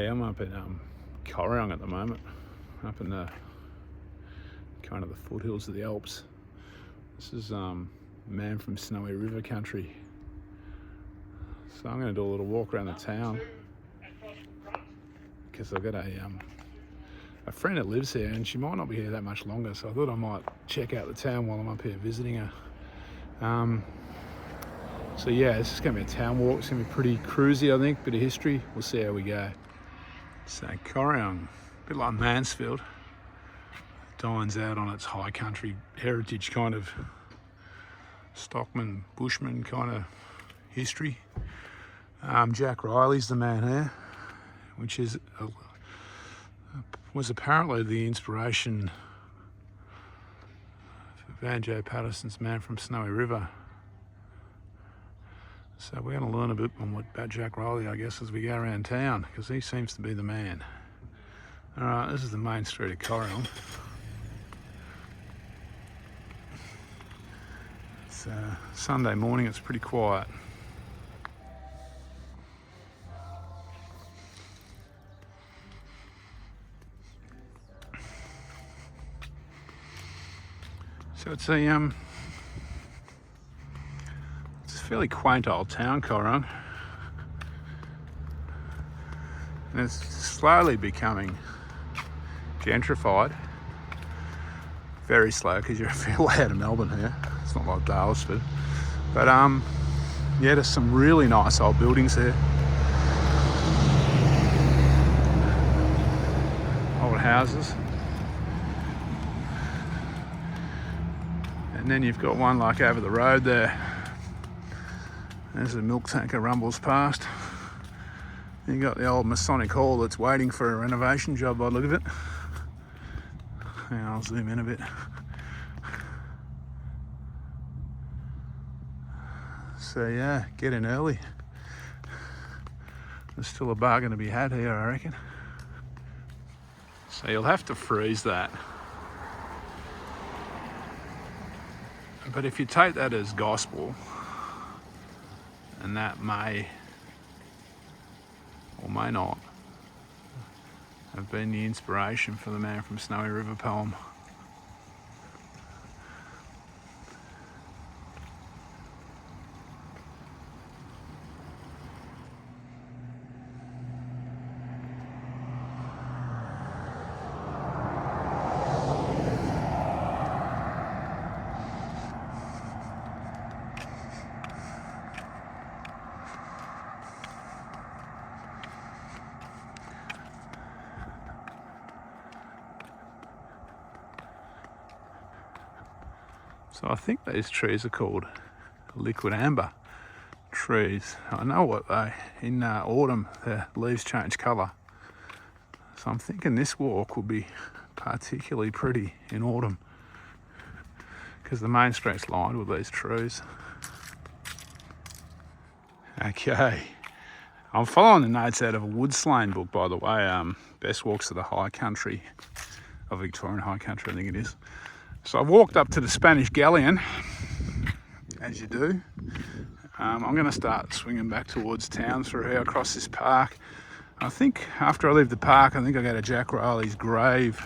Yeah, I'm up in Corryong at the moment, up in the kind of the foothills of the Alps. This is man from Snowy River country. So I'm going to do a little walk around the town because I've got a friend that lives here and she might not be here that much longer, so I thought I might check out the town while I'm up here visiting her. So yeah, this is going to be a town walk. It's going to be pretty cruisy, I think, bit of history. We'll see how we go. So Corryong, a bit like Mansfield, dines out on its high country heritage kind of stockman, bushman kind of history. Jack Riley's the man here, which was apparently the inspiration for Banjo Patterson's Man from Snowy River. So we're going to learn a bit more about Jack Riley, I guess, as we go around town, because he seems to be the man. All right, this is the main street of Corryong. It's Sunday morning, it's pretty quiet. So it's a fairly quaint old town, Corryong, and it's slowly becoming gentrified. Very slow because you're a fair way out of Melbourne here. It's not like Daylesford, but yeah, there's some really nice old buildings here, old houses, and then you've got one like over the road there. There's a milk tanker rumbles past. You got the old Masonic Hall that's waiting for a renovation job by the look of it. Hang on, I'll zoom in a bit. So yeah, get in early. There's still a bargain to be had here, I reckon. So you'll have to freeze that. But if you take that as gospel, and that may or may not have been the inspiration for the Man from Snowy River poem. So I think these trees are called liquid amber trees. I know what in autumn the leaves change colour. So I'm thinking this walk will be particularly pretty in autumn because the main street's lined with these trees. Okay, I'm following the notes out of a Woodslane book, by the way, Best Walks of the High Country, of Victorian High Country I think it is. So I walked up to the Spanish Galleon, as you do. I'm going to start swinging back towards town through here across this park. I think after I leave the park, I think I'll go to Jack Riley's grave.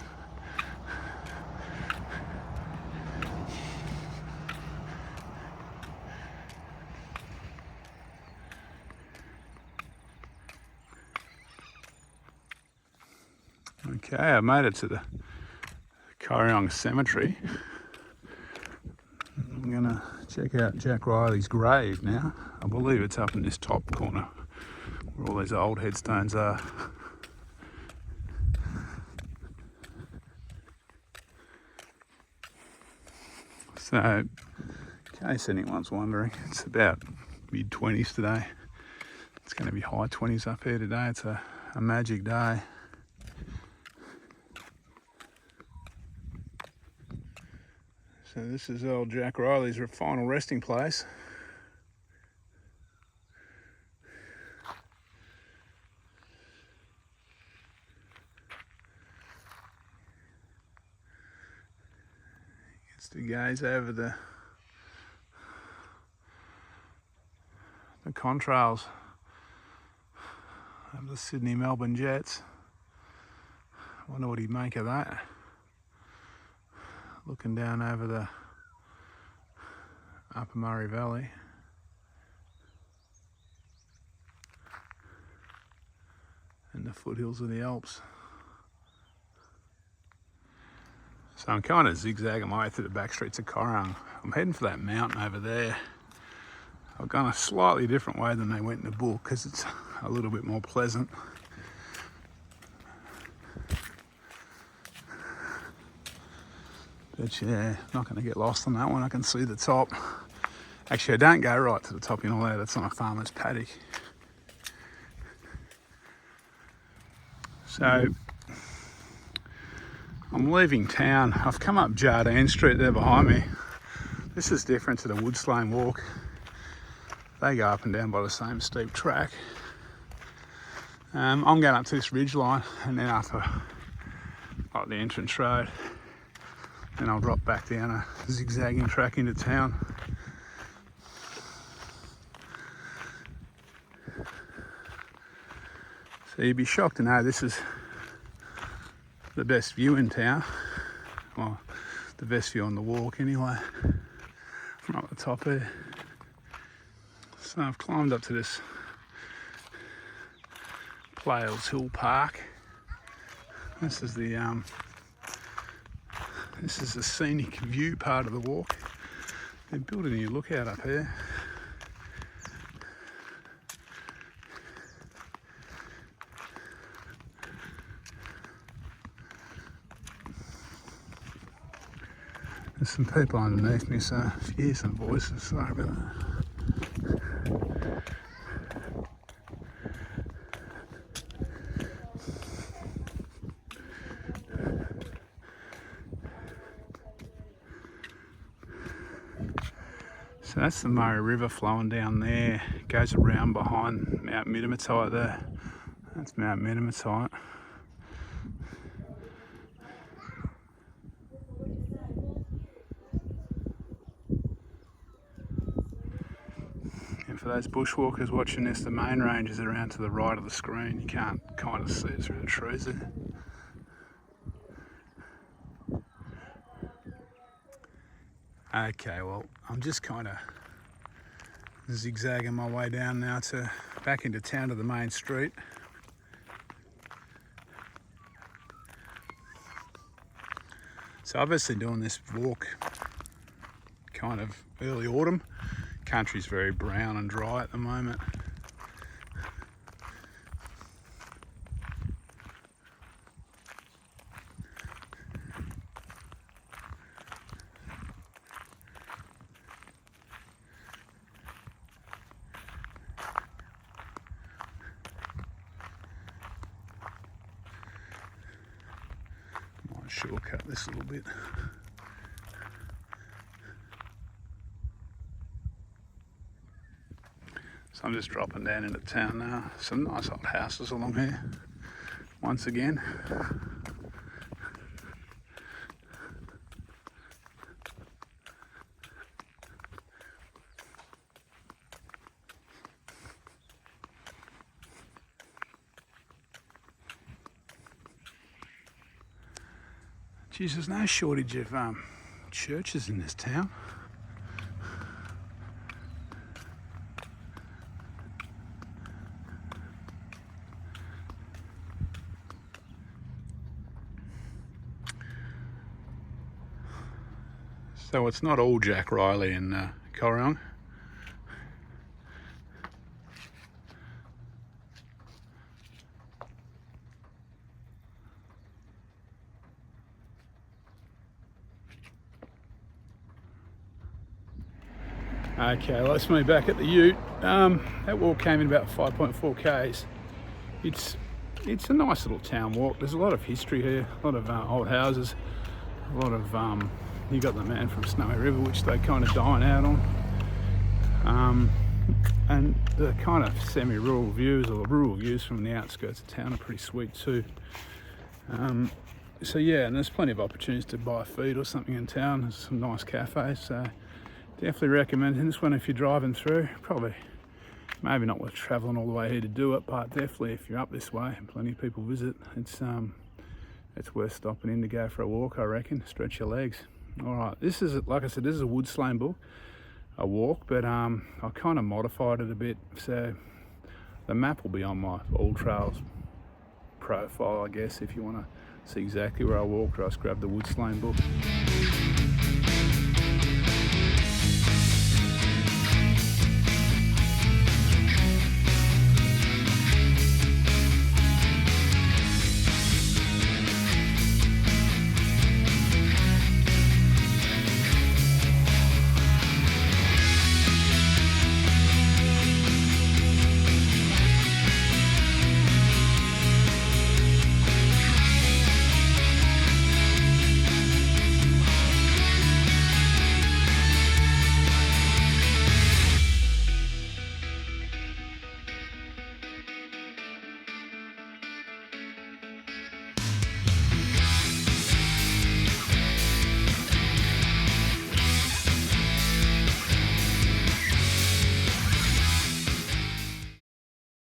Okay, I made it to the Corryong Cemetery. I'm gonna check out Jack Riley's grave now. I believe it's up in this top corner where all these old headstones are. So, in case anyone's wondering, it's about mid-20s today. It's going to be high 20s up here today. It's a magic day. So this is old Jack Riley's final resting place. He gets to gaze over the contrails the Sydney-Melbourne Jets. Wonder what he'd make of that. Looking down over the Upper Murray Valley. And the foothills of the Alps. So I'm kind of zigzagging my way through the back streets of Corryong. I'm heading for that mountain over there. I've gone a slightly different way than they went in the book because it's a little bit more pleasant. But yeah, not going to get lost on that one. I can see the top. Actually, I don't go right to the top, you know that. That's on a farmer's paddock. So I'm leaving town. I've come up Jardine Street there behind me. This is different to the Woods Lane walk. They go up and down by the same steep track. I'm going up to this ridge line and then up like the entrance road. Then I'll drop back down a zigzagging track into town. So you'd be shocked to know this is the best view in town. Well, the best view on the walk anyway, from up the top there. So I've climbed up to this Pls Hill Park. This is the scenic view part of the walk. They're building a new lookout up here. There's some people underneath me, so if you hear some voices, sorry about that. So that's the Murray River flowing down there. It goes around behind Mount Metamatite there. That's Mount Metamatite. And for those bushwalkers watching this, the main range is around to the right of the screen. You can't kind of see it through the trees there. Okay, well, I'm just kind of zigzagging my way down now to back into town to the main street. So I've obviously doing this walk kind of early autumn. Country's very brown and dry at the moment. Shortcut this a little bit. So I'm just dropping down into town now. Some nice old houses along here once again. Geez, there's no shortage of churches in this town. So it's not all Jack Riley and Corryong. Okay, well, that's me back at the ute. That walk came in about 5.4 k's. It's a nice little town walk. There's a lot of history here, a lot of old houses, a lot of you got the man from Snowy River, which they kind of dine out on, and the kind of semi-rural views or rural views from the outskirts of town are pretty sweet too. So yeah, and there's plenty of opportunities to buy feed or something in town. There's some nice cafes, so definitely recommend this one if you're driving through. Probably maybe not worth travelling all the way here to do it, but definitely if you're up this way, and plenty of people visit, it's worth stopping in to go for a walk, I reckon. Stretch your legs. All right, this is, like I said, this is a wood slane book, a walk, but I kind of modified it a bit, so the map will be on my All Trails profile, I guess, if you want to see exactly where I walked. I just grabbed the wood slane book.